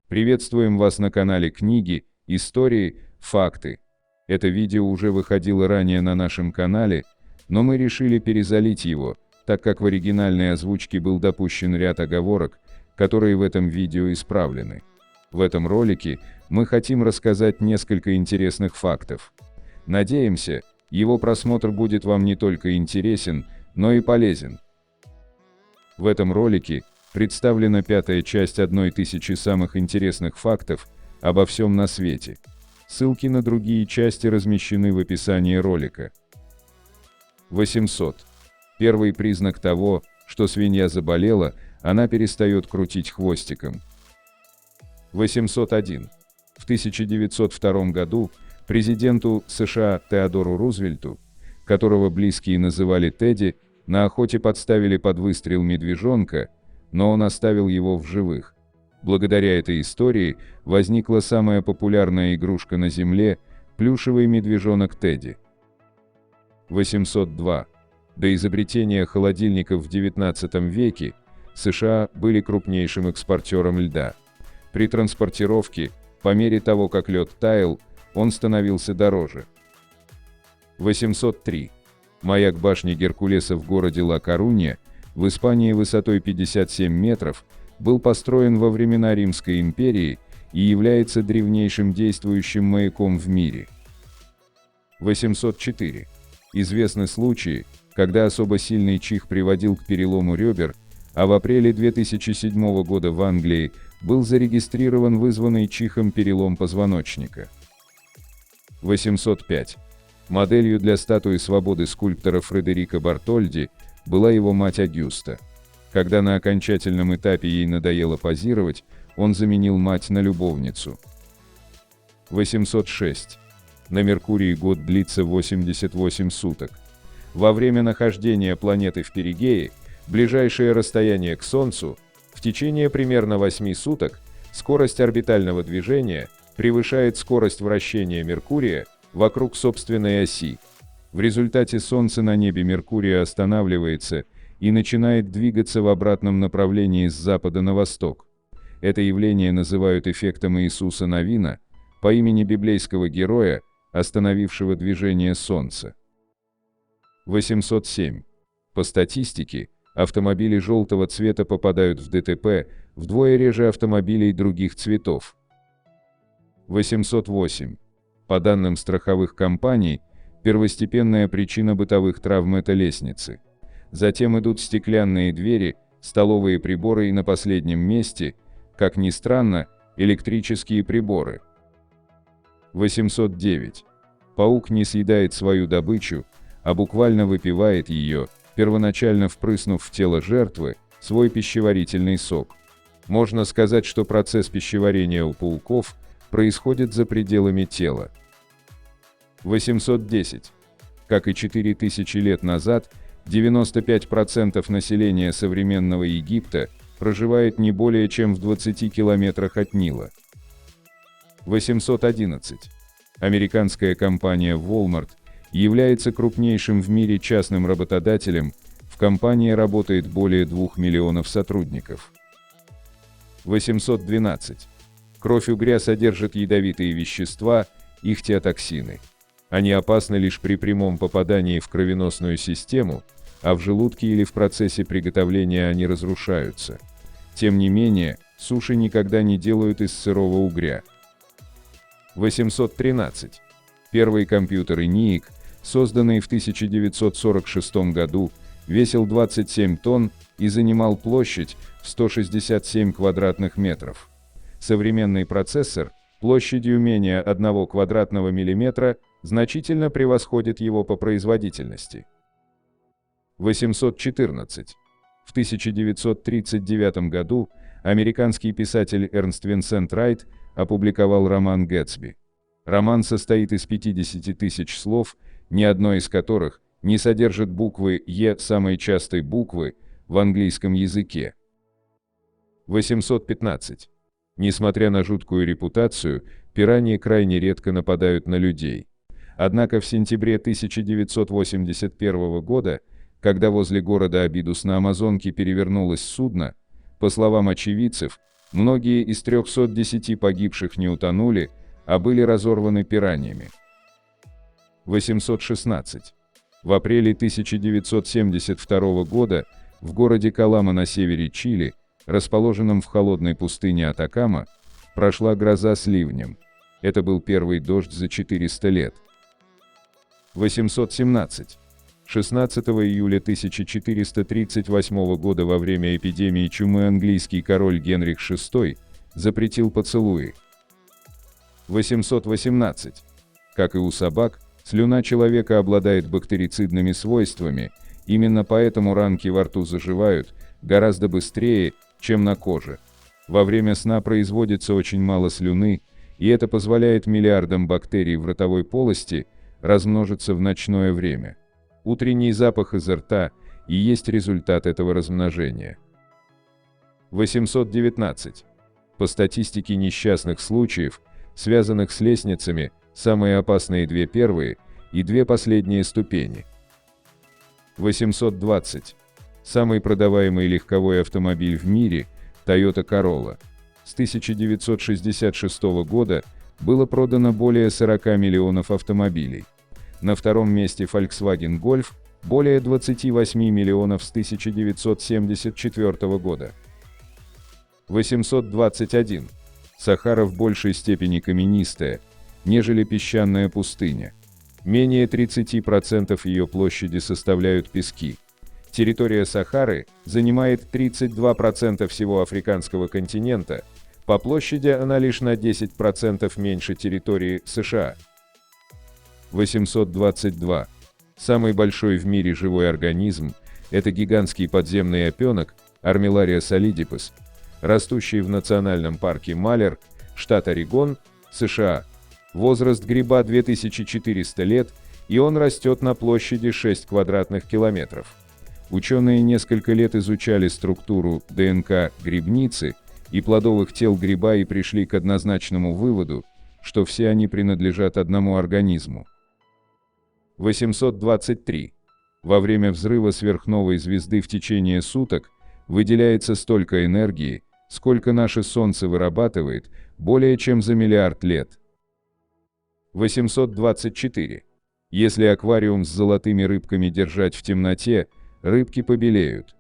Приветствуем вас на канале Книги, Истории, Факты. Это видео уже выходило ранее на нашем канале, но мы решили перезалить его, так как в оригинальной озвучке был допущен ряд оговорок, которые в этом видео исправлены. В этом ролике мы хотим рассказать несколько интересных фактов. Надеемся, его просмотр будет вам не только интересен, но и полезен. В этом ролике представлена пятая часть 1000 самых интересных фактов обо всем на свете. Ссылки на другие части размещены в описании ролика. 800. Первый признак того, что свинья заболела, она перестает крутить хвостиком. 801. В 1902 году президенту США Теодору Рузвельту, которого близкие называли Тедди, на охоте подставили под выстрел медвежонка, но он оставил его в живых. Благодаря этой истории возникла самая популярная игрушка на Земле – плюшевый медвежонок Тедди. 802. До изобретения холодильников в XIX веке США были крупнейшим экспортером льда. При транспортировке, по мере того, как лед таял, он становился дороже. 803. Маяк башни Геркулеса в городе Ла-Корунья в Испании высотой 57 метров был построен во времена Римской империи и является древнейшим действующим маяком в мире. 804. Известны случаи, когда особо сильный чих приводил к перелому ребер, а в апреле 2007 года в Англии был зарегистрирован вызванный чихом перелом позвоночника. 805. Моделью для статуи свободы скульптора Фредерико Бартольди была его мать Агюста. Когда на окончательном этапе ей надоело позировать, он заменил мать на любовницу. 806. На Меркурии год длится 88 суток. Во время нахождения планеты в перигее, ближайшее расстояние к Солнцу, в течение примерно 8 суток, скорость орбитального движения превышает скорость вращения Меркурия вокруг собственной оси. В результате Солнце на небе Меркурия останавливается и начинает двигаться в обратном направлении с запада на восток. Это явление называют эффектом Иисуса Навина, по имени библейского героя, остановившего движение Солнца. 807. По статистике, автомобили желтого цвета попадают в ДТП вдвое реже автомобилей других цветов. 808. По данным страховых компаний, первостепенная причина бытовых травм – это лестницы. Затем идут стеклянные двери, столовые приборы и на последнем месте, как ни странно, электрические приборы. 809. Паук не съедает свою добычу, а буквально выпивает ее, первоначально впрыснув в тело жертвы свой пищеварительный сок. Можно сказать, что процесс пищеварения у пауков происходит за пределами тела. 810. Как и 4000 лет назад, 95% населения современного Египта проживает не более чем в 20 километрах от Нила. 811. Американская компания Walmart является крупнейшим в мире частным работодателем, в компании работает более 2 миллионов сотрудников. 812. Кровь угря содержит ядовитые вещества, ихтиотоксины. Они опасны лишь при прямом попадании в кровеносную систему, а в желудке или в процессе приготовления они разрушаются. Тем не менее, суши никогда не делают из сырого угря. 813. Первый компьютер ENIAC, созданный в 1946 году, весил 27 тонн и занимал площадь в 167 квадратных метров. Современный процессор площадью менее 1 квадратного миллиметра значительно превосходит его по производительности. 814. В 1939 году американский писатель Эрнст Винсент Райт опубликовал роман «Гэтсби». Роман состоит из 50 тысяч слов, ни одной из которых не содержит буквы «Е», самой частой буквы в английском языке. 815. Несмотря на жуткую репутацию, пираньи крайне редко нападают на людей. Однако в сентябре 1981 года, когда возле города Абидус на Амазонке перевернулось судно, по словам очевидцев, Многие из 310 погибших не утонули, а были разорваны пираньями. 816. В апреле 1972 года в городе Калама на севере Чили, расположенном в холодной пустыне Атакама, прошла гроза с ливнем. Это был первый дождь за 400 лет. 817. 16 июля 1438 года во время эпидемии чумы английский король Генрих VI запретил поцелуи. 818. Как и у собак, слюна человека обладает бактерицидными свойствами, именно поэтому ранки во рту заживают гораздо быстрее, чем на коже. Во время сна производится очень мало слюны, и это позволяет миллиардам бактерий в ротовой полости размножиться в ночное время. Утренний запах изо рта и есть результат этого размножения. 819. По статистике несчастных случаев, связанных с лестницами, самые опасные две первые и две последние ступени. 820. Самый продаваемый легковой автомобиль в мире – Toyota Corolla. С 1966 года было продано более 40 миллионов автомобилей. На втором месте Volkswagen Golf – более 28 миллионов с 1974 года. 821. Сахара в большей степени каменистая, нежели песчаная пустыня. Менее 30% ее площади составляют пески. Территория Сахары занимает 32% всего африканского континента, по площади она лишь на 10% меньше территории США. 822. Самый большой в мире живой организм – это гигантский подземный опенок Armillaria solidipes, растущий в национальном парке Маллер, штат Орегон, США. Возраст гриба 2400 лет, и он растет на площади 6 квадратных километров. Ученые несколько лет изучали структуру ДНК грибницы и плодовых тел гриба и пришли к однозначному выводу, что все они принадлежат одному организму. 823. Во время взрыва сверхновой звезды в течение суток выделяется столько энергии, сколько наше Солнце вырабатывает, более чем за миллиард лет. 824. Если аквариум с золотыми рыбками держать в темноте, рыбки побелеют.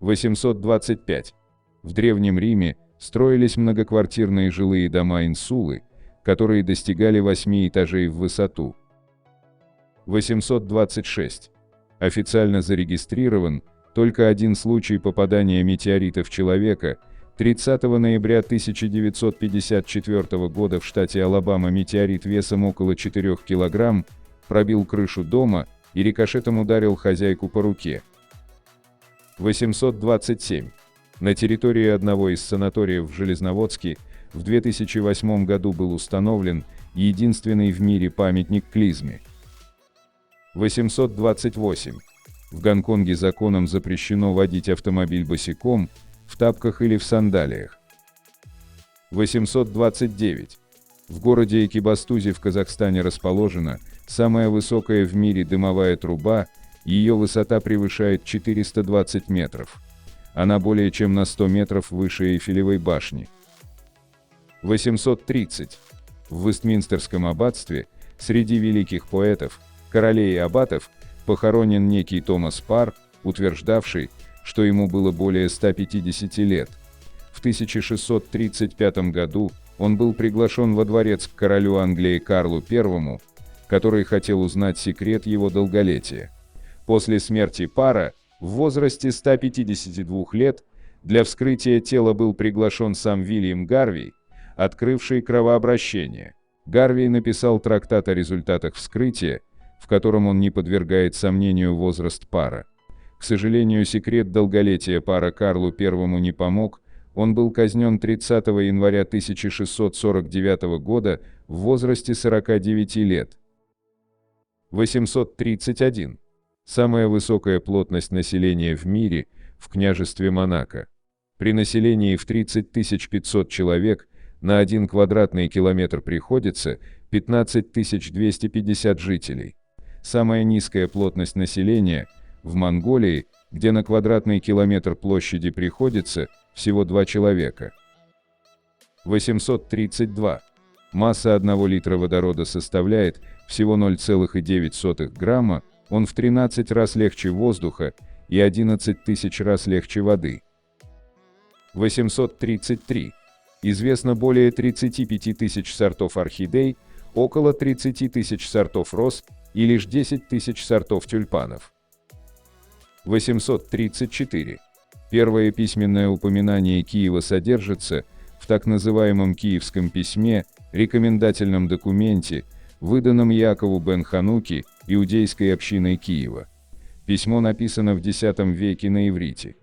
825. В Древнем Риме строились многоквартирные жилые дома инсулы, которые достигали 8 этажей в высоту. 826. Официально зарегистрирован только один случай попадания метеорита в человека. 30 ноября 1954 года в штате Алабама метеорит весом около 4 кг пробил крышу дома и рикошетом ударил хозяйку по руке. 827. На территории одного из санаториев в Железноводске в 2008 году был установлен единственный в мире памятник клизме. 828. В Гонконге законом запрещено водить автомобиль босиком, в тапках или в сандалиях. 829. В городе Экибастузе в Казахстане расположена самая высокая в мире дымовая труба, ее высота превышает 420 метров. Она более чем на 100 метров выше Эйфелевой башни. 830. В Вестминстерском аббатстве среди великих поэтов, королей и аббатов похоронен некий Томас Парр, утверждавший, что ему было более 150 лет. В 1635 году он был приглашен во дворец к королю Англии Карлу I, который хотел узнать секрет его долголетия. После смерти Парра, в возрасте 152 лет, для вскрытия тела был приглашен сам Вильям Гарвей, открывший кровообращение. Гарвей написал трактат о результатах вскрытия, в котором он не подвергает сомнению возраст Парра. К сожалению, секрет долголетия Парра Карлу I не помог, он был казнен 30 января 1649 года в возрасте 49 лет. 831. Самая высокая плотность населения в мире в княжестве Монако. При населении в 30 500 человек на 1 квадратный километр приходится 15 250 жителей. Самая низкая плотность населения в Монголии, где на квадратный километр площади приходится всего 2 человека. 832. Масса 1 литра водорода составляет всего 0,9 грамма, он в 13 раз легче воздуха и 11 тысяч раз легче воды. 833. Известно более 35 тысяч сортов орхидей, около 30 тысяч сортов роз и лишь 10 тысяч сортов тюльпанов. 834. Первое письменное упоминание Киева содержится в так называемом Киевском письме, рекомендательном документе, выданном Яакову бен Хануки, иудейской общиной Киева. Письмо написано в X веке на иврите.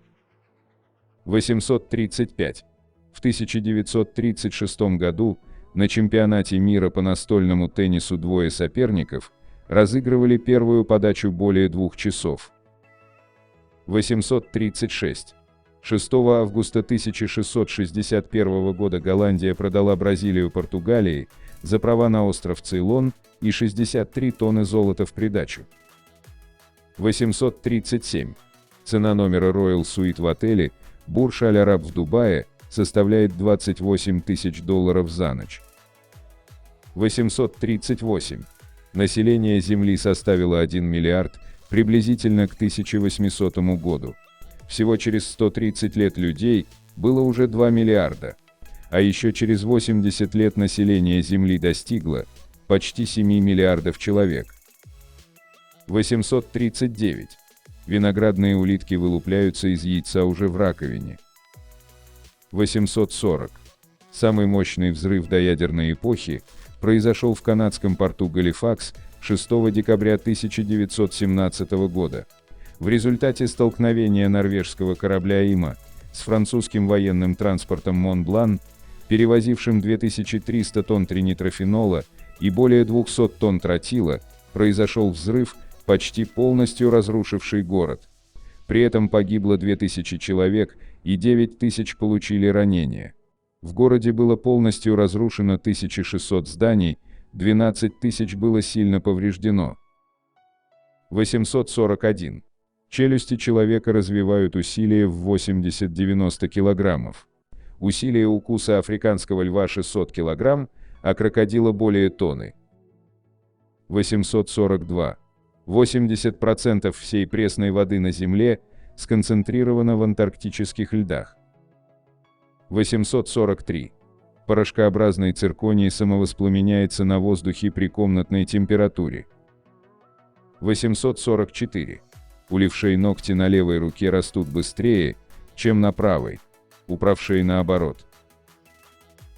835. В 1936 году на чемпионате мира по настольному теннису двое соперников разыгрывали первую подачу более 2 часов. 836. 6 августа 1661 года Голландия продала Бразилию Португалии за права на остров Цейлон и 63 тонны золота в придачу. 837. Цена номера Royal Suite в отеле Бурдж Аль-Араб в Дубае составляет $28 тысяч за ночь. 838. Население Земли составило 1 миллиард приблизительно к 1800 году. Всего через 130 лет людей было уже 2 миллиарда. А еще через 80 лет население Земли достигло почти 7 миллиардов человек. 839. Виноградные улитки вылупляются из яйца уже в раковине. 840. Самый мощный взрыв доядерной эпохи произошел в канадском порту Галифакс 6 декабря 1917 года. В результате столкновения норвежского корабля «Има» с французским военным транспортом «Монблан», перевозившим 2300 тонн тринитрофенола и более 200 тонн тротила, произошел взрыв, почти полностью разрушивший город. При этом погибло 2000 человек и 9000 получили ранения. В городе было полностью разрушено 1600 зданий, 12 тысяч было сильно повреждено. 841. Челюсти человека развивают усилие в 80-90 килограммов. Усилие укуса африканского льва 600 килограмм, а крокодила более тонны. 842. 80% всей пресной воды на Земле сконцентрировано в антарктических льдах. 843. Порошкообразный цирконий самовоспламеняется на воздухе при комнатной температуре. 844. У левшей ногти на левой руке растут быстрее, чем на правой, у правшей наоборот.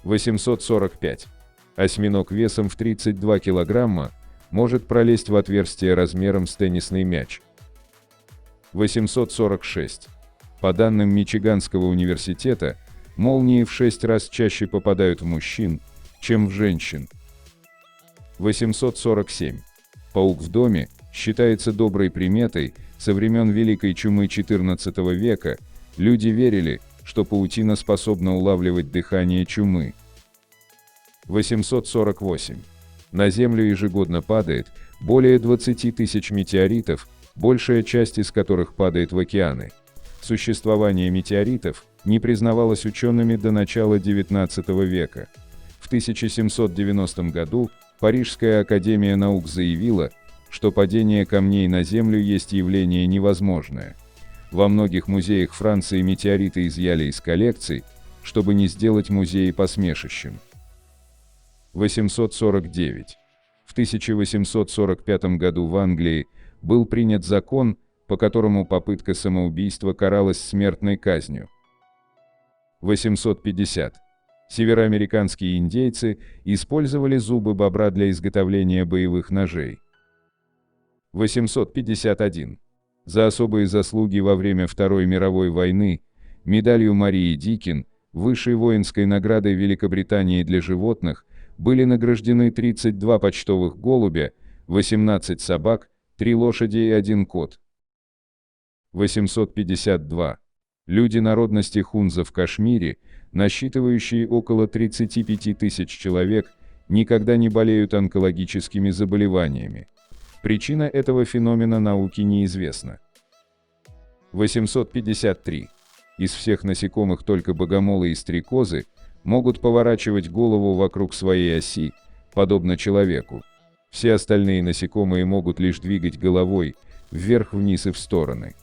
845. Осьминог весом в 32 килограмма может пролезть в отверстие размером с теннисный мяч. 846. По данным Мичиганского университета, молнии в 6 раз чаще попадают в мужчин, чем в женщин. 847. Паук в доме считается доброй приметой. Со времен Великой чумы XIV века люди верили, что паутина способна улавливать дыхание чумы. 848. На Землю ежегодно падает более 20 тысяч метеоритов, большая часть из которых падает в океаны. Существование метеоритов не признавалось учеными до начала XIX века. В 1790 году Парижская академия наук заявила, что падение камней на Землю есть явление невозможное. Во многих музеях Франции метеориты изъяли из коллекций, чтобы не сделать музеи посмешищем. 849. В 1845 году в Англии был принят закон, по которому попытка самоубийства каралась смертной казнью. 850. Североамериканские индейцы использовали зубы бобра для изготовления боевых ножей. 851. За особые заслуги во время Второй мировой войны медалью Марии Дикин, высшей воинской наградой Великобритании для животных, были награждены 32 почтовых голубя, 18 собак, 3 лошади и 1 кот. 852. Люди народности хунза в Кашмире, насчитывающие около 35 тысяч человек, никогда не болеют онкологическими заболеваниями. Причина этого феномена науке неизвестна. 853. Из всех насекомых только богомолы и стрекозы могут поворачивать голову вокруг своей оси, подобно человеку. Все остальные насекомые могут лишь двигать головой вверх-вниз и в стороны.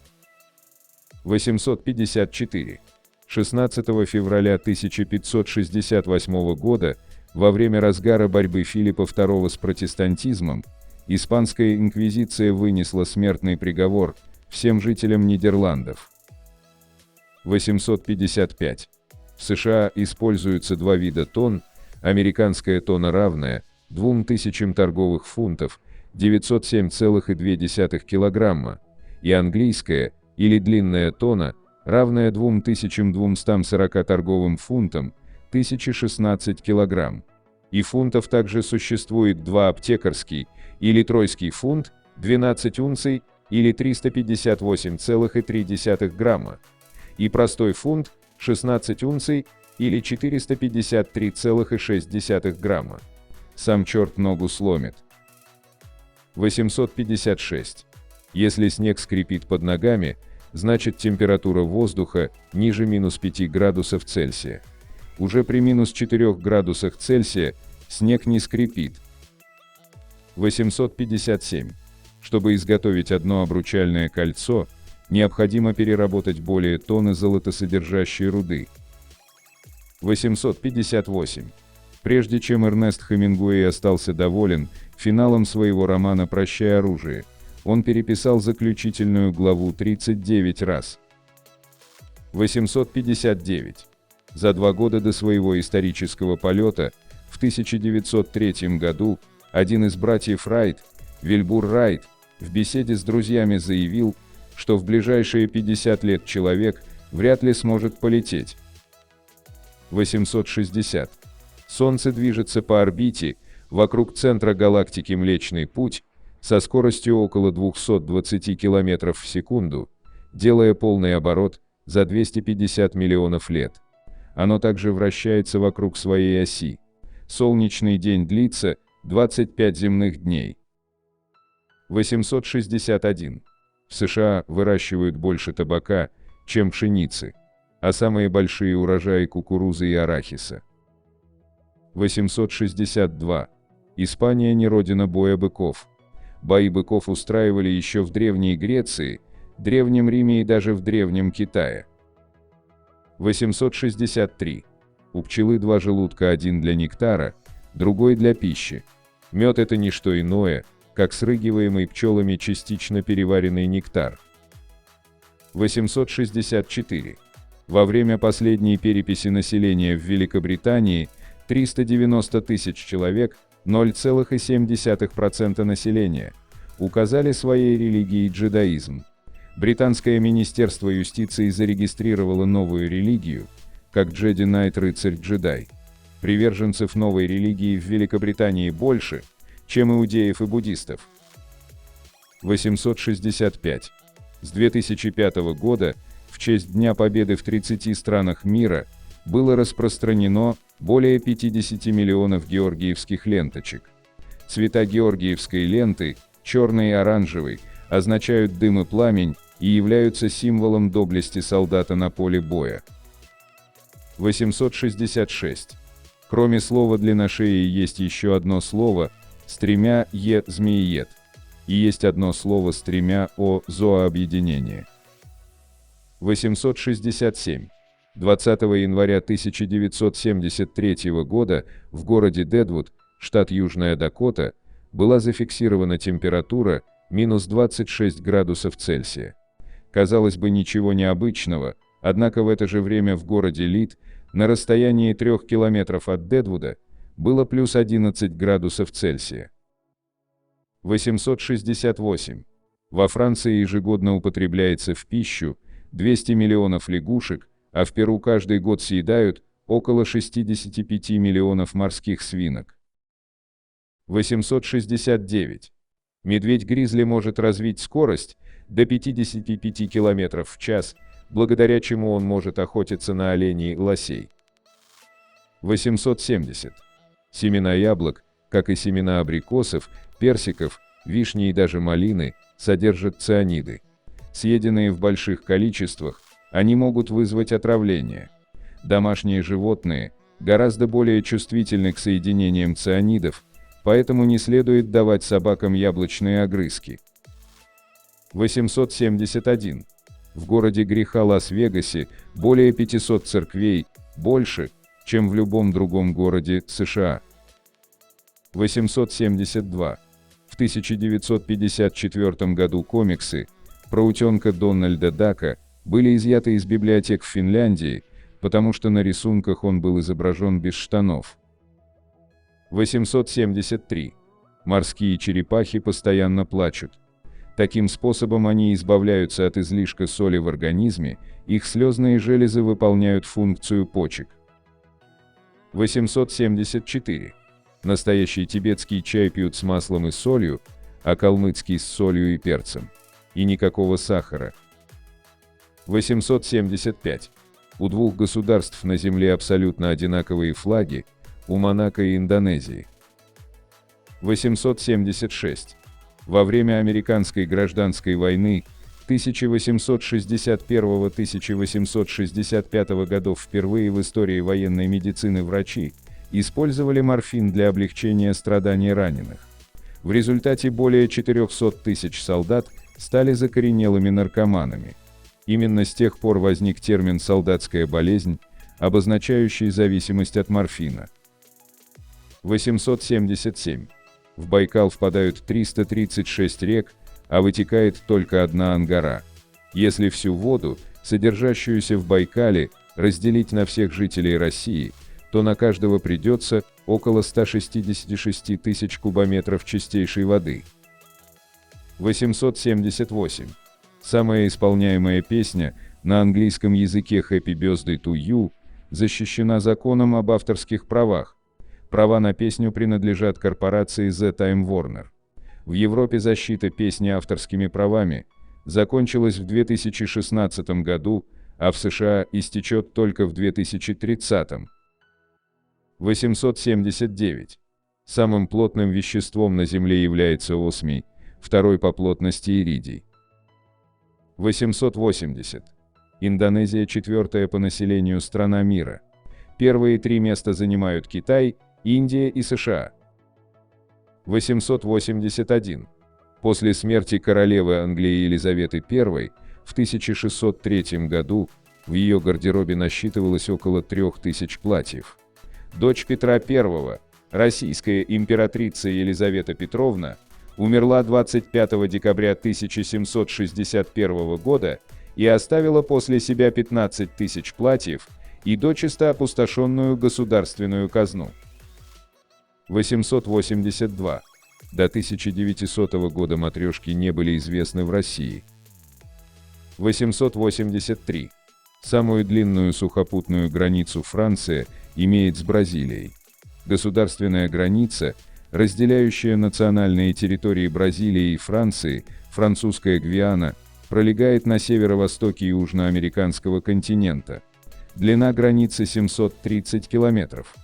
854. 16 февраля 1568 года, во время разгара борьбы Филиппа II с протестантизмом, Испанская инквизиция вынесла смертный приговор всем жителям Нидерландов. 855. В США используются два вида тонн: американская тонна, равная 2000 торговых фунтов, 907,2 килограмма, и английская или длинная тонна, равная 2240 торговым фунтам, 1016 килограмм. И фунтов также существует два: аптекарский или тройский фунт, 12 унций или 358,3 грамма, и простой фунт, 16 унций или 453,6 грамма. Сам черт ногу сломит. 856. Если снег скрипит под ногами, значит температура воздуха ниже -5 градусов Цельсия. Уже при -4 градусах Цельсия снег не скрипит. 857. Чтобы изготовить одно обручальное кольцо, необходимо переработать более тонны золотосодержащей руды. 858. Прежде чем Эрнест Хемингуэй остался доволен финалом своего романа «Прощай, оружие», он переписал заключительную главу 39 раз. 859. За 2 года до своего исторического полета, в 1903 году, один из братьев Райт, Вильбур Райт, в беседе с друзьями заявил, что в ближайшие 50 лет человек вряд ли сможет полететь. 860. Солнце движется по орбите вокруг центра галактики Млечный Путь со скоростью около 220 км в секунду, делая полный оборот за 250 миллионов лет. Оно также вращается вокруг своей оси. Солнечный день длится 25 земных дней. 861. В США выращивают больше табака, чем пшеницы, а самые большие урожаи кукурузы и арахиса. 862. Испания не родина боя быков. Бои быков устраивали еще в Древней Греции, Древнем Риме и даже в Древнем Китае. 863. У пчелы 2 желудка, один для нектара, другой для пищи. Мед – это не что иное, как срыгиваемый пчелами частично переваренный нектар. 864. Во время последней переписи населения в Великобритании 390 тысяч человек, 0,7% населения, указали своей религией джедаизм. Британское министерство юстиции зарегистрировало новую религию, как Джеди Найт, рыцарь-джедай. Приверженцев новой религии в Великобритании больше, чем иудеев и буддистов. 865. С 2005 года, в честь Дня Победы в 30 странах мира, было распространено более 50 миллионов георгиевских ленточек. Цвета георгиевской ленты, черный и оранжевый, означают дым и пламень и являются символом доблести солдата на поле боя. 866. Кроме слова длинношеи есть еще одно слово с 3 «е» змеиед. И есть одно слово с 3 «о» зоообъединение. 867. 20 января 1973 года в городе Дедвуд, штат Южная Дакота, была зафиксирована температура -26 градусов Цельсия. Казалось бы, ничего необычного, однако в это же время в городе Лид, на расстоянии 3 километров от Дедвуда, было +11 градусов Цельсия. 868. Во Франции ежегодно употребляется в пищу 200 миллионов лягушек, а в Перу каждый год съедают около 65 миллионов морских свинок. 869. Медведь-гризли может развить скорость до 55 км в час, благодаря чему он может охотиться на оленей и лосей. 870. Семена яблок, как и семена абрикосов, персиков, вишни и даже малины, содержат цианиды. Съеденные в больших количествах, Они могут вызвать отравление. Домашние животные гораздо более чувствительны к соединениям цианидов, поэтому не следует давать собакам яблочные огрызки. 871. В городе греха Лас-Вегасе более 500 церквей, больше, чем в любом другом городе США. 872. В 1954 году комиксы про утенка Дональда Дака были изъяты из библиотек в Финляндии, потому что на рисунках он был изображен без штанов. 873. Морские черепахи постоянно плачут. Таким способом они избавляются от излишка соли в организме, их слезные железы выполняют функцию почек. 874. Настоящий тибетский чай пьют с маслом и солью, а калмыцкий с солью и перцем. И никакого сахара. 875. У двух государств на Земле абсолютно одинаковые флаги, у Монако и Индонезии. 876. Во время американской гражданской войны 1861-1865 годов впервые в истории военной медицины врачи использовали морфин для облегчения страданий раненых. В результате более 400 тысяч солдат стали закоренелыми наркоманами. Именно с тех пор возник термин «солдатская болезнь», обозначающий зависимость от морфина. 877. В Байкал впадают 336 рек, а вытекает только одна Ангара. Если всю воду, содержащуюся в Байкале, разделить на всех жителей России, то на каждого придется около 166 тысяч кубометров чистейшей воды. 878. Самая исполняемая песня на английском языке «Happy Birthday to You» защищена законом об авторских правах. Права на песню принадлежат корпорации The Time Warner. В Европе защита песни авторскими правами закончилась в 2016 году, а в США истечет только в 2030. 879. Самым плотным веществом на Земле является осмий, второй по плотности иридий. 880. Индонезия четвертая по населению страна мира. Первые три места занимают Китай, Индия и США. 881. После смерти королевы Англии Елизаветы I в 1603 году в ее гардеробе насчитывалось около 3000 платьев. Дочь Петра I, российская императрица Елизавета Петровна, умерла 25 декабря 1761 года и оставила после себя 15 тысяч платьев и дочисто опустошенную государственную казну. 882. До 1900 года матрешки не были известны в России. 883. Самую длинную сухопутную границу Франция имеет с Бразилией. Государственная граница, разделяющая национальные территории Бразилии и Франции, французская Гвиана, пролегает на северо-востоке южноамериканского континента. Длина границы 730 километров.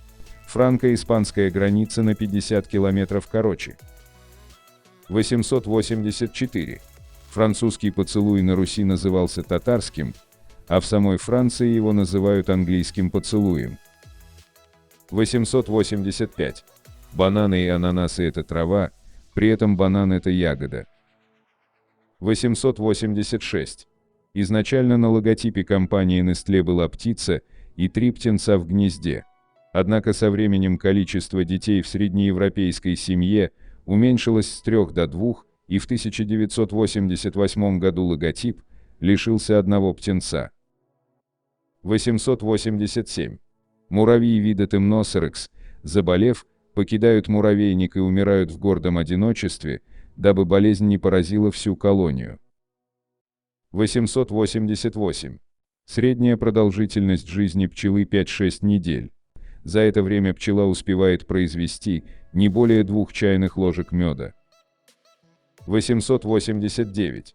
Франко-испанская граница на 50 километров короче. 884. Французский поцелуй на Руси назывался татарским, а в самой Франции его называют английским поцелуем. 885. Бананы и ананасы – это трава, при этом банан – это ягода. 886. Изначально на логотипе компании Nestlé была птица и 3 птенца в гнезде. Однако со временем количество детей в среднеевропейской семье уменьшилось с 3 до 2, и в 1988 году логотип лишился одного птенца. 887. Муравьи вида Темносерекс, заболев, покидают муравейник и умирают в гордом одиночестве, дабы болезнь не поразила всю колонию. 888. Средняя продолжительность жизни пчелы 5-6 недель. За это время пчела успевает произвести не более 2 чайных ложек меда. 889.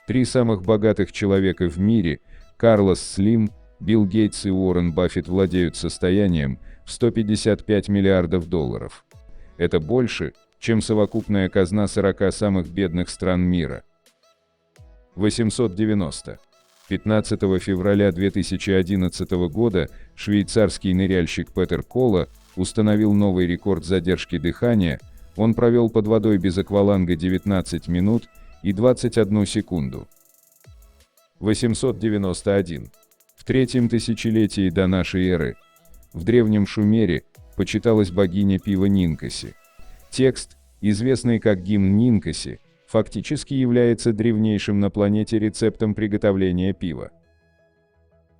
3 самых богатых человека в мире – Карлос Слим, Билл Гейтс и Уоррен Баффет – владеют состоянием в 155 миллиардов долларов. Это больше, чем совокупная казна 40 самых бедных стран мира. 890. 15 февраля 2011 года швейцарский ныряльщик Петер Кола установил новый рекорд задержки дыхания. Он провел под водой без акваланга 19 минут и 21 секунду. 891. В третьем тысячелетии до нашей эры в древнем Шумере почиталась богиня пива Нинкаси. Текст, известный как гимн Нинкаси, фактически является древнейшим на планете рецептом приготовления пива.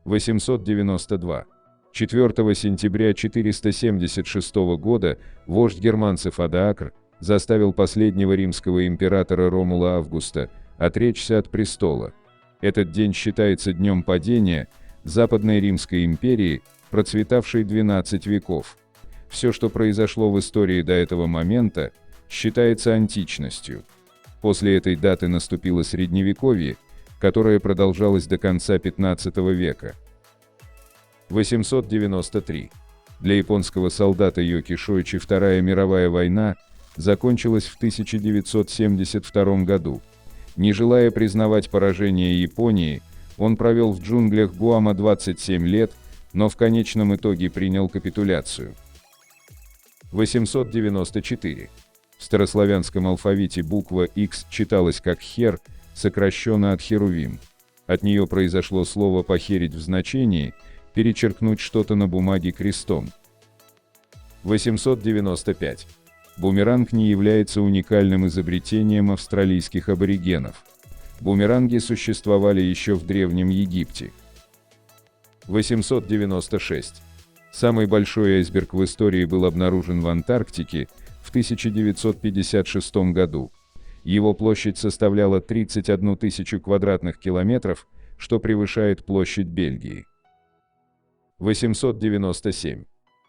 892. 4 сентября 476 года вождь германцев Адаакр заставил последнего римского императора Ромула Августа отречься от престола. Этот день считается днем падения Западной Римской империи, процветавшей 12 веков. Все, что произошло в истории до этого момента, считается античностью. После этой даты наступило Средневековье, которое продолжалось до конца 15 века. 893. Для японского солдата Йоки Шойчи Вторая мировая война закончилась в 1972 году. Не желая признавать поражение Японии, он провел в джунглях Гуама 27 лет, но в конечном итоге принял капитуляцию. 894. В старославянском алфавите буква X читалась как «хер», сокращенно от «херувим». От нее произошло слово «похерить» в значении «перечеркнуть что-то на бумаге крестом». 895. Бумеранг не является уникальным изобретением австралийских аборигенов. Бумеранги существовали еще в Древнем Египте. 896. Самый большой айсберг в истории был обнаружен в Антарктике в 1956 году. Его площадь составляла 31 тысячу квадратных километров, что превышает площадь Бельгии. 897.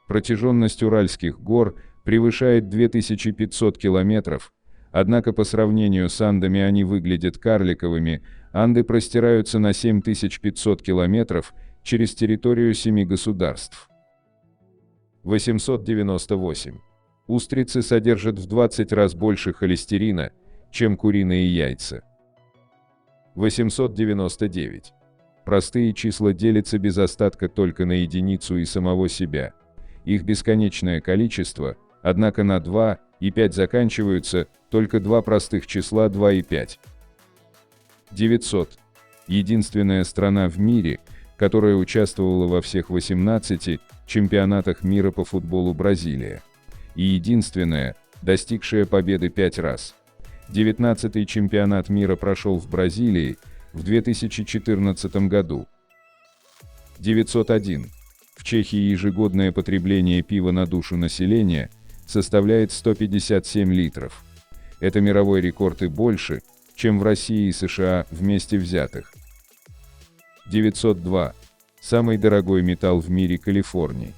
Протяженность Уральских гор превышает 2500 километров, однако по сравнению с Андами они выглядят карликовыми. Анды простираются на 7500 километров через территорию 7 государств. 898. Устрицы содержат в 20 раз больше холестерина, чем куриные яйца. 899. Простые числа делятся без остатка только на единицу и самого себя. Их бесконечное количество, однако на 2 и 5 заканчиваются только два простых числа 2 и 5. 900. Единственная страна в мире, которая участвовала во всех 18 чемпионатах мира по футболу — Бразилия. И единственная, достигшая победы 5 раз. 19-й чемпионат мира прошел в Бразилии в 2014 году. 901. В Чехии ежегодное потребление пива на душу населения составляет 157 литров. Это мировой рекорд и больше, чем в России и США вместе взятых. 902. Самый дорогой металл в мире — Калифорний.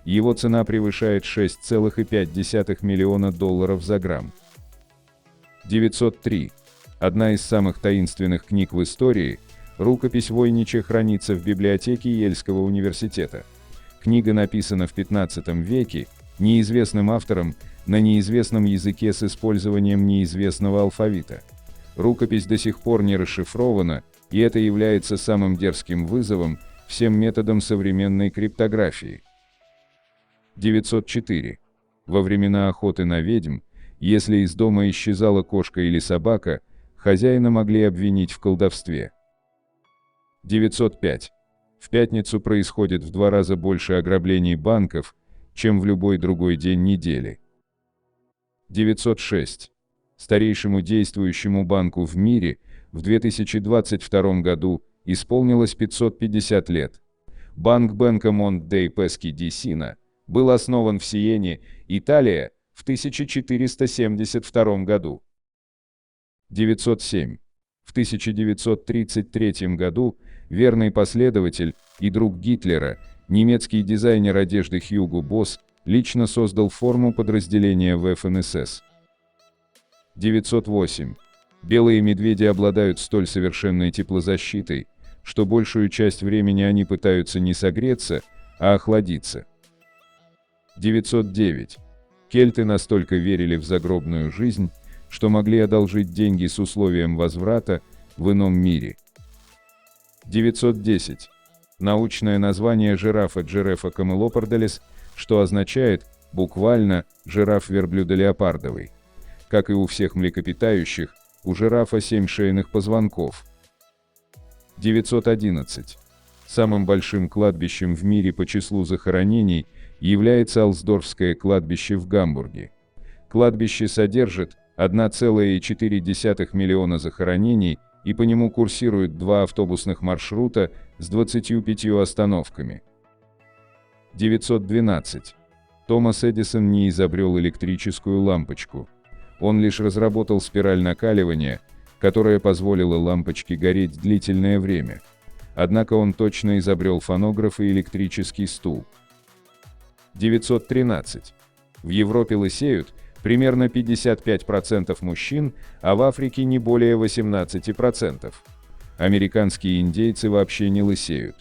Его цена превышает $6,5 миллиона за грамм. 903. Одна из самых таинственных книг в истории, рукопись Войнича, хранится в библиотеке Ельского университета. Книга написана в 15 веке, неизвестным автором, на неизвестном языке с использованием неизвестного алфавита. Рукопись до сих пор не расшифрована, и это является самым дерзким вызовом всем методам современной криптографии. 904. Во времена охоты на ведьм, если из дома исчезала кошка или собака, хозяина могли обвинить в колдовстве. 905. В пятницу происходит в 2 раза больше ограблений банков, чем в любой другой день недели. 906. Старейшему действующему банку в мире в 2022 году исполнилось 550 лет. Банк Banca Monte dei Paschi di Siena был основан в Сиене, Италия, в 1472 году. 907. В 1933 году верный последователь и друг Гитлера, немецкий дизайнер одежды Хьюго Босс, лично создал форму подразделения в ФНСС. 908. Белые медведи обладают столь совершенной теплозащитой, что большую часть времени они пытаются не согреться, а охладиться. 909. Кельты настолько верили в загробную жизнь, что могли одолжить деньги с условием возврата в ином мире. 910. Научное название жирафа Giraffa camelopardalis, что означает, буквально, жираф верблюдо-леопардовый. Как и у всех млекопитающих, у жирафа 7 шейных позвонков. 911. Самым большим кладбищем в мире по числу захоронений является Алсдорфское кладбище в Гамбурге. Кладбище содержит 1,4 миллиона захоронений, и по нему курсируют 2 автобусных маршрута с 25 остановками. 912. Томас Эдисон не изобрел электрическую лампочку. Он лишь разработал спираль накаливания, которая позволила лампочке гореть длительное время. Однако он точно изобрел фонограф и электрический стул. 913. В Европе лысеют примерно 55% мужчин, а в Африке не более 18%. Американские индейцы вообще не лысеют.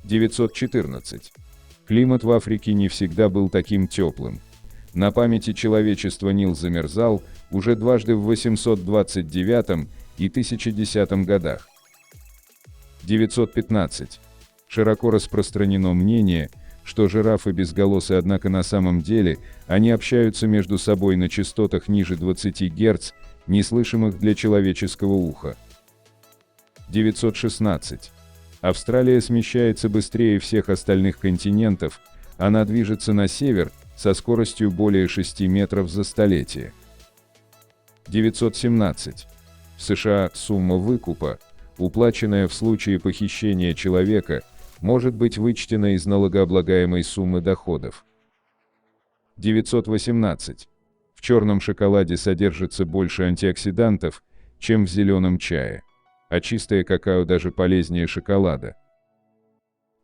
914. Климат в Африке не всегда был таким теплым. На памяти человечества Нил замерзал уже дважды в 829 и 1010 годах. 915. Широко распространено мнение, что жирафы безголосые, однако на самом деле они общаются между собой на частотах ниже 20 Гц, неслышимых для человеческого уха. 916. Австралия смещается быстрее всех остальных континентов, она движется на север со скоростью более 6 метров за столетие. 917. В США сумма выкупа, уплаченная в случае похищения человека, может быть вычтена из налогооблагаемой суммы доходов. 918. В черном шоколаде содержится больше антиоксидантов, чем в зеленом чае, а чистое какао даже полезнее шоколада.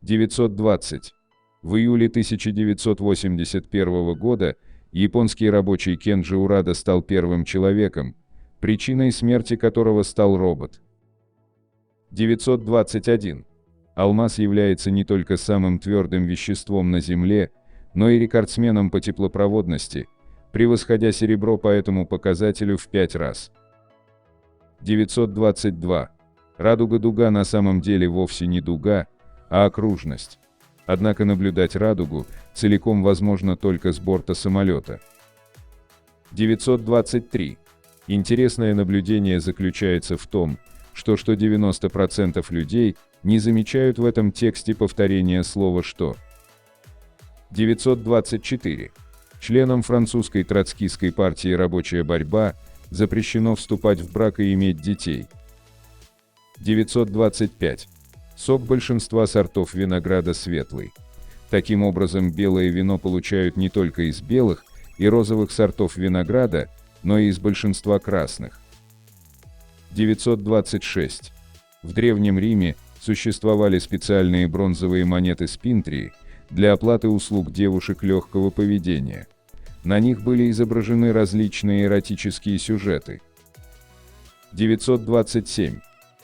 920. В июле 1981 года японский рабочий Кенджи Урада стал первым человеком, причиной смерти которого стал робот. 921. Алмаз является не только самым твердым веществом на Земле, но и рекордсменом по теплопроводности, превосходя серебро по этому показателю в 5 раз. 922. Радуга-дуга на самом деле вовсе не дуга, а окружность. Однако наблюдать радугу целиком возможно только с борта самолета. 923. Интересное наблюдение заключается в том, что 90% людей не замечают в этом тексте повторения слова «что». 924. Членам французской троцкистской партии «Рабочая борьба» запрещено вступать в брак и иметь детей. 925. Сок большинства сортов винограда светлый. Таким образом, белое вино получают не только из белых и розовых сортов винограда, но и из большинства красных. 926. В Древнем Риме существовали специальные бронзовые монеты Спинтрии для оплаты услуг девушек легкого поведения. На них были изображены различные эротические сюжеты. 927.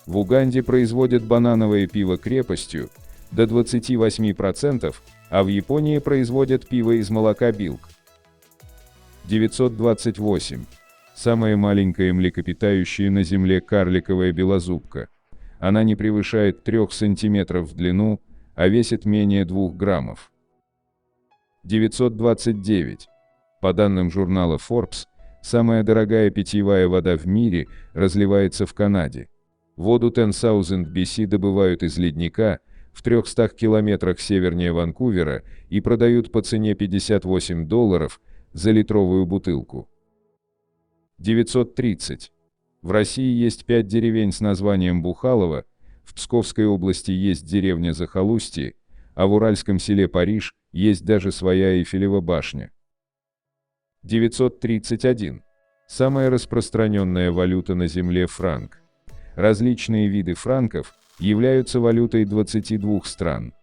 В Уганде производят банановое пиво крепостью до 28%, а в Японии производят пиво из молока билк. 928. Самая маленькая млекопитающая на Земле карликовая белозубка. Она не превышает 3 см в длину, а весит менее 2 граммов. 929. По данным журнала Forbes, самая дорогая питьевая вода в мире разливается в Канаде. Воду 10,000 BC добывают из ледника в 300 километрах севернее Ванкувера и продают по цене $58 за литровую бутылку. 930. В России есть 5 деревень с названием Бухалово, в Псковской области есть деревня Захолустье, а в уральском селе Париж есть даже своя Эйфелева башня. 931. Самая распространенная валюта на Земле – франк. Различные виды франков являются валютой 22 стран,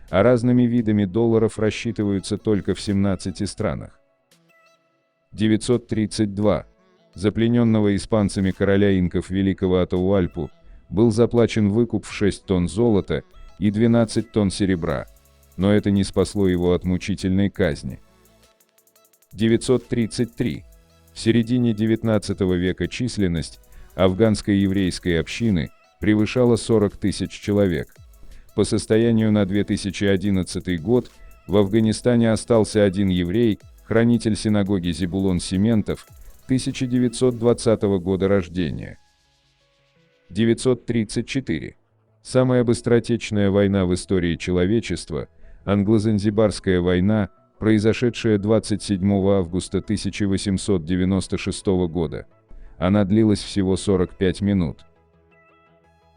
а разными видами долларов рассчитываются только в 17 странах. 932. За плененного испанцами короля инков великого Атауальпу был заплачен выкуп в 6 тонн золота и 12 тонн серебра, но это не спасло его от мучительной казни. 933. В середине XIX века численность афганской еврейской общины превышала 40 тысяч человек. По состоянию на 2011 год в Афганистане остался один еврей, хранитель синагоги Зебулон Сементов, 1920 года рождения. 934. Самая быстротечная война в истории человечества, англо-занзибарская война, произошедшая 27 августа 1896 года. Она длилась всего 45 минут.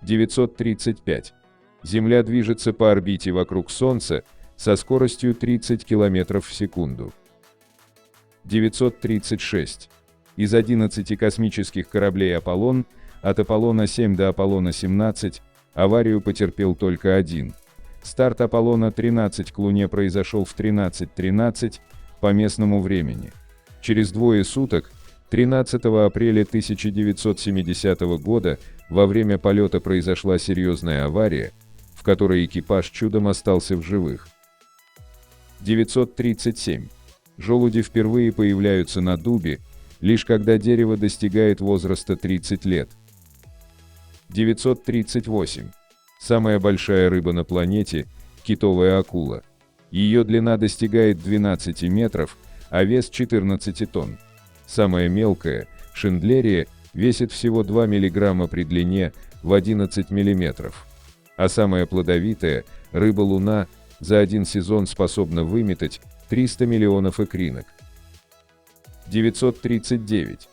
935. Земля движется по орбите вокруг Солнца со скоростью 30 км в секунду. 936. Из 11 космических кораблей «Аполлон», от Аполлона-7 до Аполлона-17, аварию потерпел только один. Старт Аполлона-13 к Луне произошел в 13:13 по местному времени. Через двое суток, 13 апреля 1970 года, во время полета произошла серьезная авария, в которой экипаж чудом остался в живых. 937. Желуди впервые появляются на дубе, лишь когда дерево достигает возраста 30 лет. 938. Самая большая рыба на планете – китовая акула. Ее длина достигает 12 метров, а вес 14 тонн. Самая мелкая – шендлерия, весит всего 2 мг при длине в 11 мм. А самая плодовитая – рыба-луна, за один сезон способна выметать 300 миллионов икринок. 939.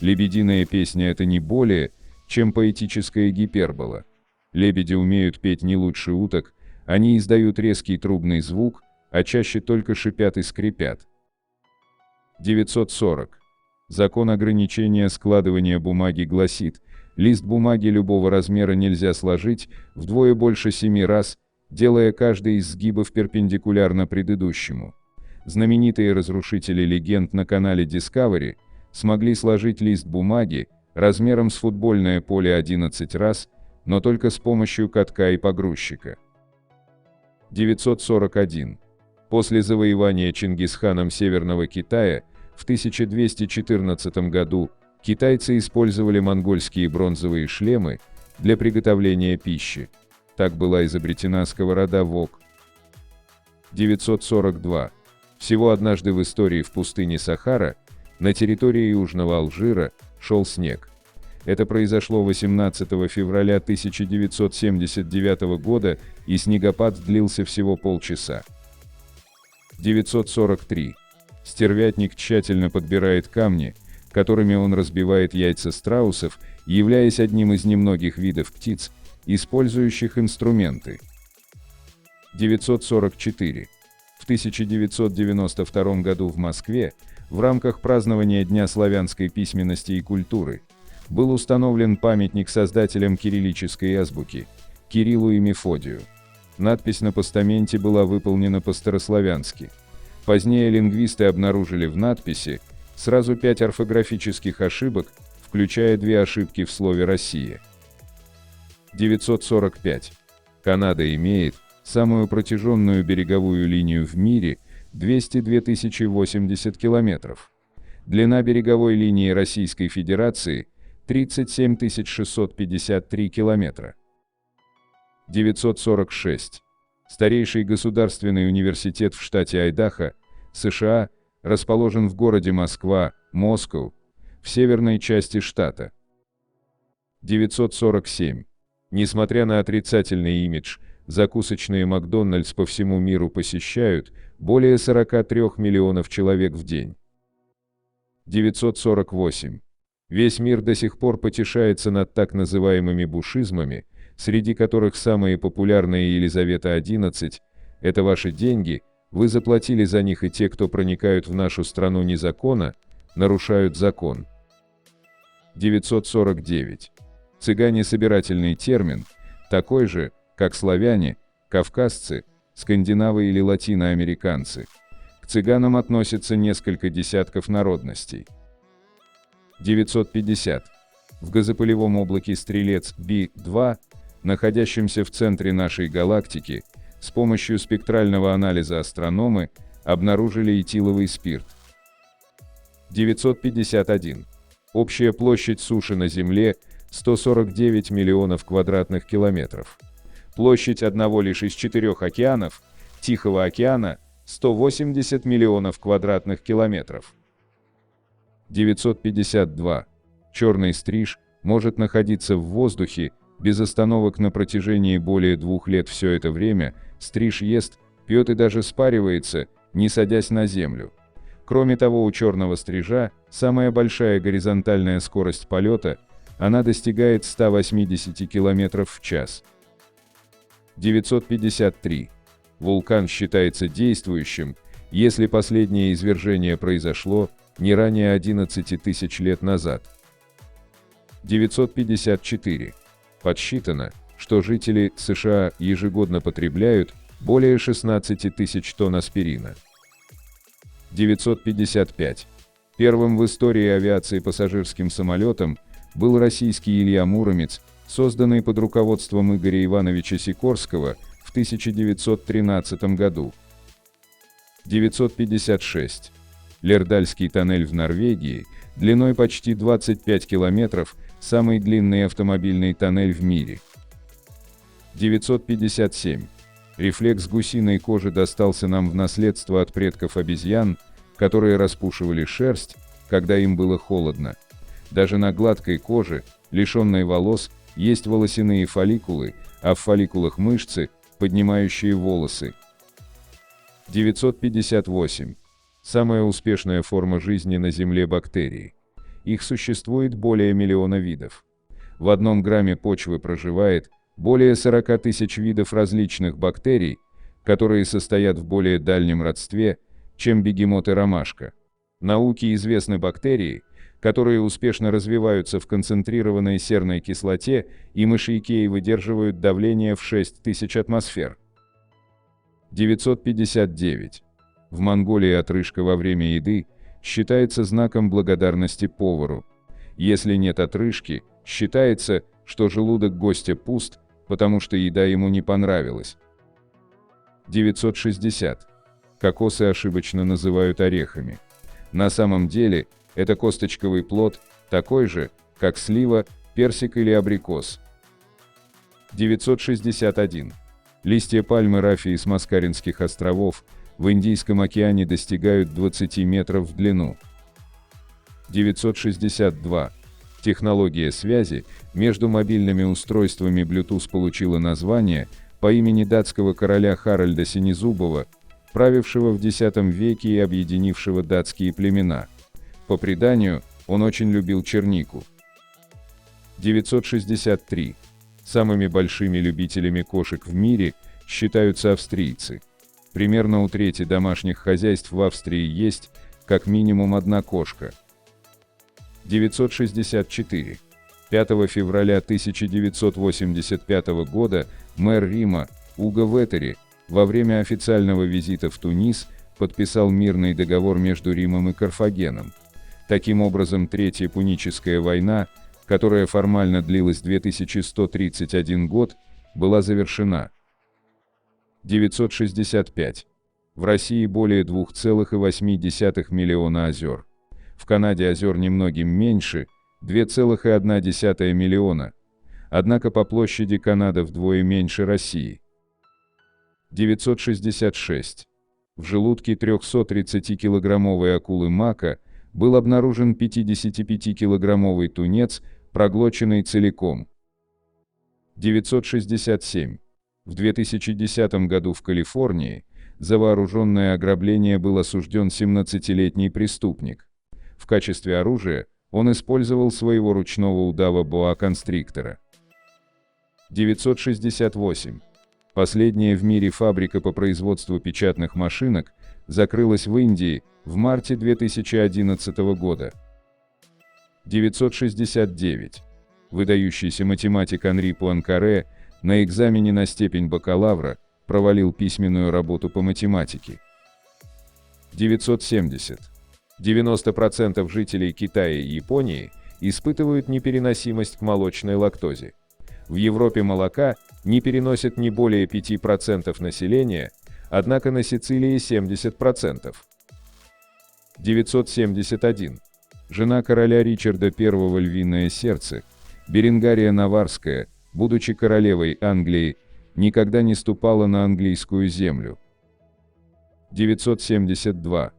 Лебединая песня – это не более, чем поэтическая гипербола. Лебеди умеют петь не лучше уток, они издают резкий трубный звук, а чаще только шипят и скрипят. 940. Закон ограничения складывания бумаги гласит, лист бумаги любого размера нельзя сложить вдвое больше 7 раз, делая каждый из сгибов перпендикулярно предыдущему. Знаменитые разрушители легенд на канале Discovery смогли сложить лист бумаги размером с футбольное поле 11 раз, но только с помощью катка и погрузчика. 941. После завоевания Чингисханом Северного Китая в 1214 году китайцы использовали монгольские бронзовые шлемы для приготовления пищи. Так была изобретена сковорода вок. 942. Всего однажды в истории в пустыне Сахара, на территории Южного Алжира, шел снег. Это произошло 18 февраля 1979 года, и снегопад длился всего полчаса. 943. Стервятник тщательно подбирает камни, которыми он разбивает яйца страусов, являясь одним из немногих видов птиц, использующих инструменты. 944. В 1992 году в Москве, в рамках празднования Дня славянской письменности и культуры, был установлен памятник создателям кириллической азбуки, Кириллу и Мефодию. Надпись на постаменте была выполнена по-старославянски. Позднее лингвисты обнаружили в надписи сразу 5 орфографических ошибок, включая 2 ошибки в слове «Россия». 945. Канада имеет самую протяженную береговую линию в мире – 202 080 километров. Длина береговой линии Российской Федерации – 37 653 километра. 946. Старейший государственный университет в штате Айдахо, США, расположен в городе Москва, Москоу, в северной части штата. 947. Несмотря на отрицательный имидж, закусочные Макдональдс по всему миру посещают более 43 миллионов человек в день. 948. Весь мир до сих пор потешается над так называемыми бушизмами, среди которых самые популярные Елизавета XI – это ваши деньги, вы заплатили за них, и те, кто проникают в нашу страну незаконно, нарушают закон. 949. Цыгане – собирательный термин, такой же, как славяне, кавказцы, скандинавы или латиноамериканцы. К цыганам относятся несколько десятков народностей. 950. В газопылевом облаке Стрелец B2, находящемся в центре нашей галактики, с помощью спектрального анализа астрономы обнаружили этиловый спирт. 951. Общая площадь суши на Земле 149 миллионов квадратных километров. Площадь одного лишь из 4 океанов, Тихого океана, 180 миллионов квадратных километров. 952. Черный стриж может находиться в воздухе без остановок на протяжении более 2 лет. Все это время стриж ест, пьет и даже спаривается, не садясь на землю. Кроме того, у черного стрижа самая большая горизонтальная скорость полета, она достигает 180 км в час. 953. Вулкан считается действующим, если последнее извержение произошло не ранее 11 тысяч лет назад. 954. Подсчитано, что жители США ежегодно потребляют более 16 тысяч тонн аспирина. 955. Первым в истории авиации пассажирским самолетом был российский Илья Муромец, созданный под руководством Игоря Ивановича Сикорского в 1913 году. 956. Лердальский тоннель в Норвегии, длиной почти 25 километров, самый длинный автомобильный тоннель в мире. 957. Рефлекс гусиной кожи достался нам в наследство от предков обезьян, которые распушивали шерсть, когда им было холодно. Даже на гладкой коже, лишенной волос, есть волосяные фолликулы, а в фолликулах мышцы, поднимающие волосы. 958. Самая успешная форма жизни на Земле – бактерии. Их существует более миллиона видов. В 1 грамме почвы проживает более 40 тысяч видов различных бактерий, которые состоят в более дальнем родстве, чем бегемот и ромашка. Науке известны бактерии, которые успешно развиваются в концентрированной серной кислоте и мышьяке и выдерживают давление в 6000 атмосфер. 959. В Монголии отрыжка во время еды считается знаком благодарности повару. Если нет отрыжки, считается, что желудок гостя пуст, потому что еда ему не понравилась. 960. Кокосы ошибочно называют орехами. На самом деле, это косточковый плод, такой же, как слива, персик или абрикос. 961. Листья пальмы рафии с Маскаринских островов в Индийском океане достигают 20 метров в длину. 962. Технология связи между мобильными устройствами Bluetooth получила название по имени датского короля Харальда Синезубова, правившего в X веке и объединившего датские племена. По преданию, он очень любил чернику. 963. Самыми большими любителями кошек в мире считаются австрийцы. Примерно у трети домашних хозяйств в Австрии есть, как минимум, одна кошка. 964. 5 февраля 1985 года мэр Рима, Уго Ветери, во время официального визита в Тунис, подписал мирный договор между Римом и Карфагеном. Таким образом, Третья Пуническая война, которая формально длилась 2131 год, была завершена. 965. В России более 2,8 миллиона озер. В Канаде озер немногим меньше – 2,1 миллиона. Однако по площади Канада вдвое меньше России. 966. В желудке 330-килограммовой акулы мака был обнаружен 55-килограммовый тунец, проглоченный целиком. 967. В 2010 году в Калифорнии за вооруженное ограбление был осужден 17-летний преступник. В качестве оружия он использовал своего ручного удава боа-констриктора. 968. Последняя в мире фабрика по производству печатных машинок закрылась в Индии в марте 2011 года. 969. Выдающийся математик Анри Пуанкаре на экзамене на степень бакалавра провалил письменную работу по математике. 970. 90% жителей Китая и Японии испытывают непереносимость к молочной лактозе. В Европе молока не переносит не более 5% населения, однако на Сицилии 70%. 971. Жена короля Ричарда I, львиное сердце, Беренгария Наварская, будучи королевой Англии, никогда не ступала на английскую землю. 972.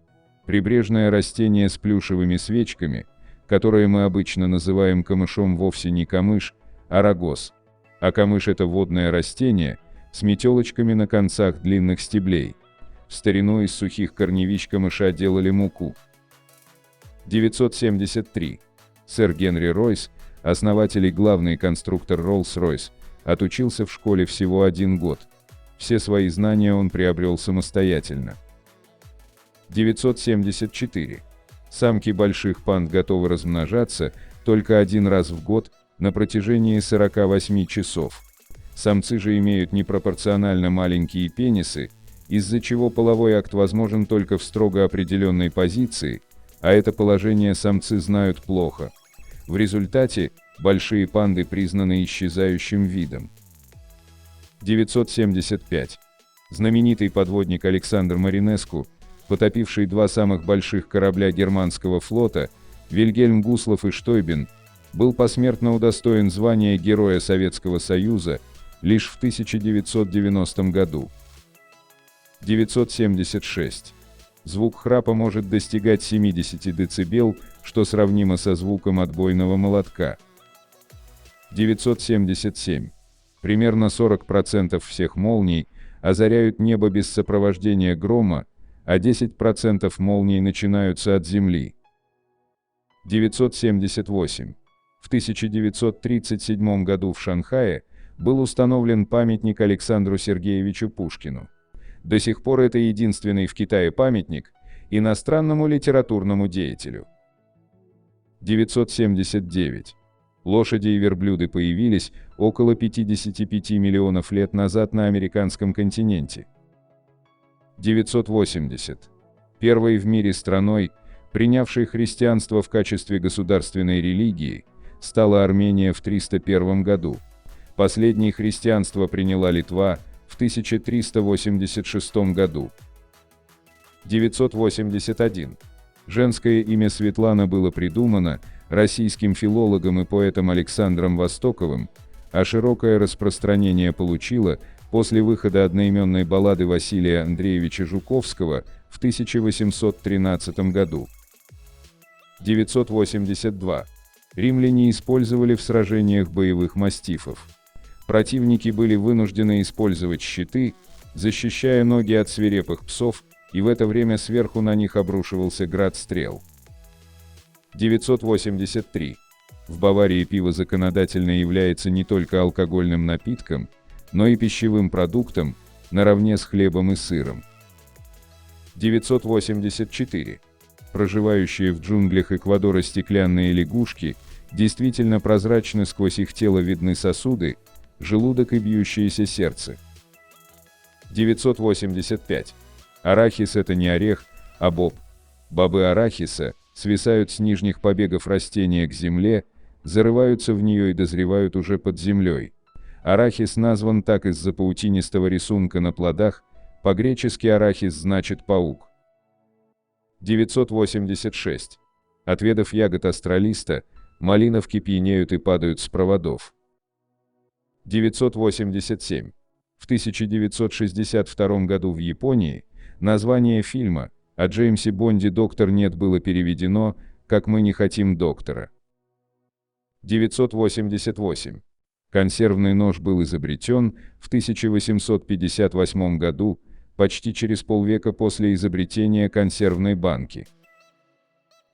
Прибрежное растение с плюшевыми свечками, которое мы обычно называем камышом, вовсе не камыш, а рогоз. А камыш – это водное растение с метелочками на концах длинных стеблей. В старину из сухих корневищ камыша делали муку. 973. Сэр Генри Ройс, основатель и главный конструктор Rolls-Royce, отучился в школе всего 1 год. Все свои знания он приобрел самостоятельно. 974. Самки больших панд готовы размножаться только 1 раз в год на протяжении 48 часов. Самцы же имеют непропорционально маленькие пенисы, из-за чего половой акт возможен только в строго определенной позиции, а это положение самцы знают плохо. В результате большие панды признаны исчезающим видом. 975. Знаменитый подводник Александр Маринеску, потопивший 2 самых больших корабля германского флота, Вильгельм Гуслов и Штойбен, был посмертно удостоен звания Героя Советского Союза лишь в 1990 году. 976. Звук храпа может достигать 70 дБ, что сравнимо со звуком отбойного молотка. 977. Примерно 40% всех молний озаряют небо без сопровождения грома, а 10% молний начинаются от Земли. 978. В 1937 году в Шанхае был установлен памятник Александру Сергеевичу Пушкину. До сих пор это единственный в Китае памятник иностранному литературному деятелю. 979. Лошади и верблюды появились около 55 миллионов лет назад на американском континенте. 980. Первой в мире страной, принявшей христианство в качестве государственной религии, стала Армения в 301 году. Последней христианство приняла Литва в 1386 году. 981. Женское имя Светлана было придумано российским филологом и поэтом Александром Востоковым, а широкое распространение получило после выхода одноименной баллады Василия Андреевича Жуковского в 1813 году. 982. Римляне использовали в сражениях боевых мастифов. Противники были вынуждены использовать щиты, защищая ноги от свирепых псов, и в это время сверху на них обрушивался град стрел. 983. В Баварии пиво законодательно является не только алкогольным напитком, но и пищевым продуктом, наравне с хлебом и сыром. 984. Проживающие в джунглях Эквадора стеклянные лягушки действительно прозрачны, сквозь их тело видны сосуды, желудок и бьющееся сердце. 985. Арахис – это не орех, а боб. Бобы арахиса свисают с нижних побегов растения к земле, зарываются в нее и дозревают уже под землей. Арахис назван так из-за паутинистого рисунка на плодах, по-гречески арахис значит паук. 986. Отведав ягод астролиста, малиновки пьянеют и падают с проводов. 987. В 1962 году в Японии название фильма о Джеймсе Бонде «Доктор нет» было переведено как «Мы не хотим доктора». 988. Консервный нож был изобретен в 1858 году, почти через полвека после изобретения консервной банки.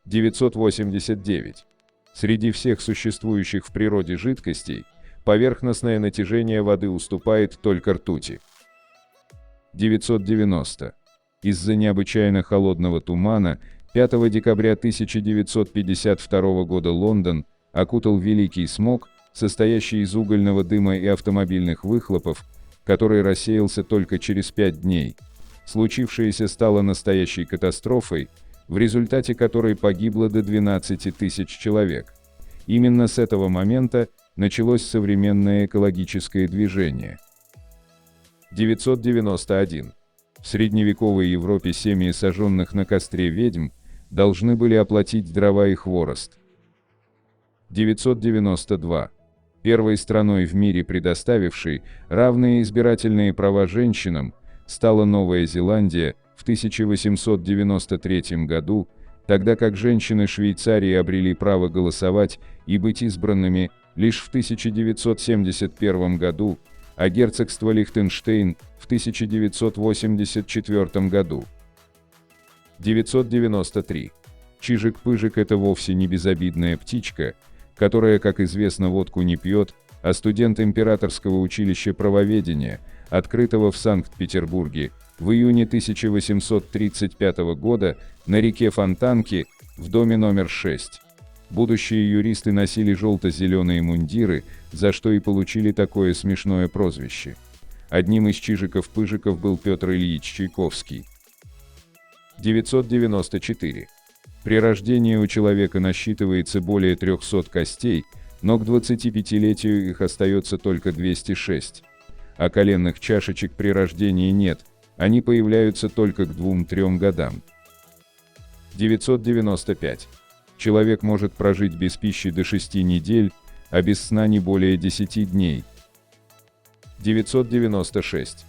989. Среди всех существующих в природе жидкостей поверхностное натяжение воды уступает только ртути. 990. Из-за необычайно холодного тумана 5 декабря 1952 года Лондон окутал великий смог, состоящий из угольного дыма и автомобильных выхлопов, который рассеялся только через 5 дней. Случившееся стало настоящей катастрофой, в результате которой погибло до 12 тысяч человек. Именно с этого момента началось современное экологическое движение. 991. В средневековой Европе семьи сожженных на костре ведьм должны были оплатить дрова и хворост. 992. Первой страной в мире, предоставившей равные избирательные права женщинам, стала Новая Зеландия в 1893 году, тогда как женщины Швейцарии обрели право голосовать и быть избранными лишь в 1971 году, а герцогство Лихтенштейн в 1984 году. 993. Чижик-пыжик – это вовсе не безобидная птичка, которая, как известно, водку не пьет, а студент Императорского училища правоведения, открытого в Санкт-Петербурге в июне 1835 года на реке Фонтанки в доме номер 6. Будущие юристы носили желто-зеленые мундиры, за что и получили такое смешное прозвище. Одним из Чижиков-пыжиков был Петр Ильич Чайковский. 994. При рождении у человека насчитывается более 300 костей, но к 25-летию их остается только 206. А коленных чашечек при рождении нет, они появляются только к 2-3 годам. 995. Человек может прожить без пищи до 6 недель, а без сна не более 10 дней. 996.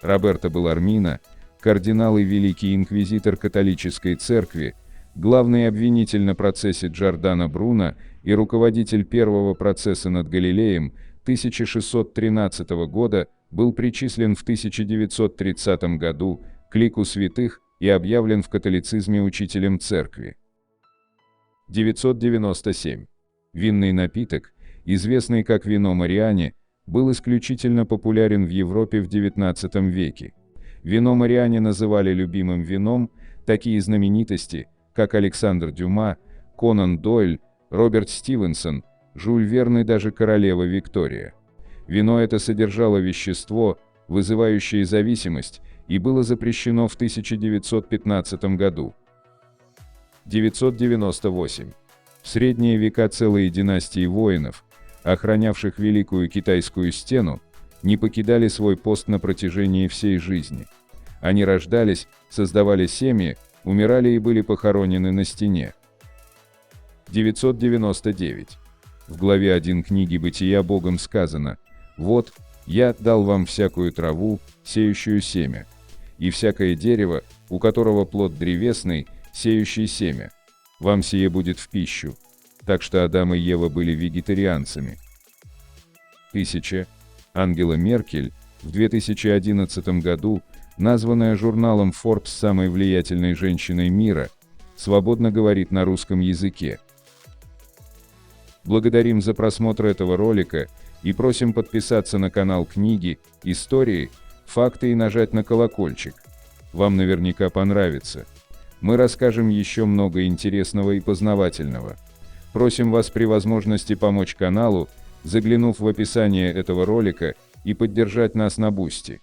Роберто Беллармино, кардинал и великий инквизитор католической церкви, главный обвинитель на процессе Джордано Бруно и руководитель первого процесса над Галилеем 1613 года, был причислен в 1930 году к лику святых и объявлен в католицизме учителем церкви. 997. Винный напиток, известный как вино Мариани, был исключительно популярен в Европе в XIX веке. Вино Мариани называли любимым вином такие знаменитости, как Александр Дюма, Конан Дойль, Роберт Стивенсон, Жюль Верн и даже королева Виктория. Вино это содержало вещество, вызывающее зависимость, и было запрещено в 1915 году. 998. В средние века целые династии воинов, охранявших Великую Китайскую стену, не покидали свой пост на протяжении всей жизни. Они рождались, создавали семьи, умирали и были похоронены на стене. 999. В главе 1 книги Бытия Богом сказано: «Вот, я дал вам всякую траву, сеющую семя, и всякое дерево, у которого плод древесный, сеющий семя. Вам сие будет в пищу». Так что Адам и Ева были вегетарианцами. 1000. Ангела Меркель, в 2011 году, названная журналом Forbes самой влиятельной женщиной мира, свободно говорит на русском языке. Благодарим за просмотр этого ролика и просим подписаться на канал Книги, Истории, Факты и нажать на колокольчик. Вам наверняка понравится. Мы расскажем еще много интересного и познавательного. Просим вас при возможности помочь каналу, заглянув в описание этого ролика, и поддержать нас на Бусти.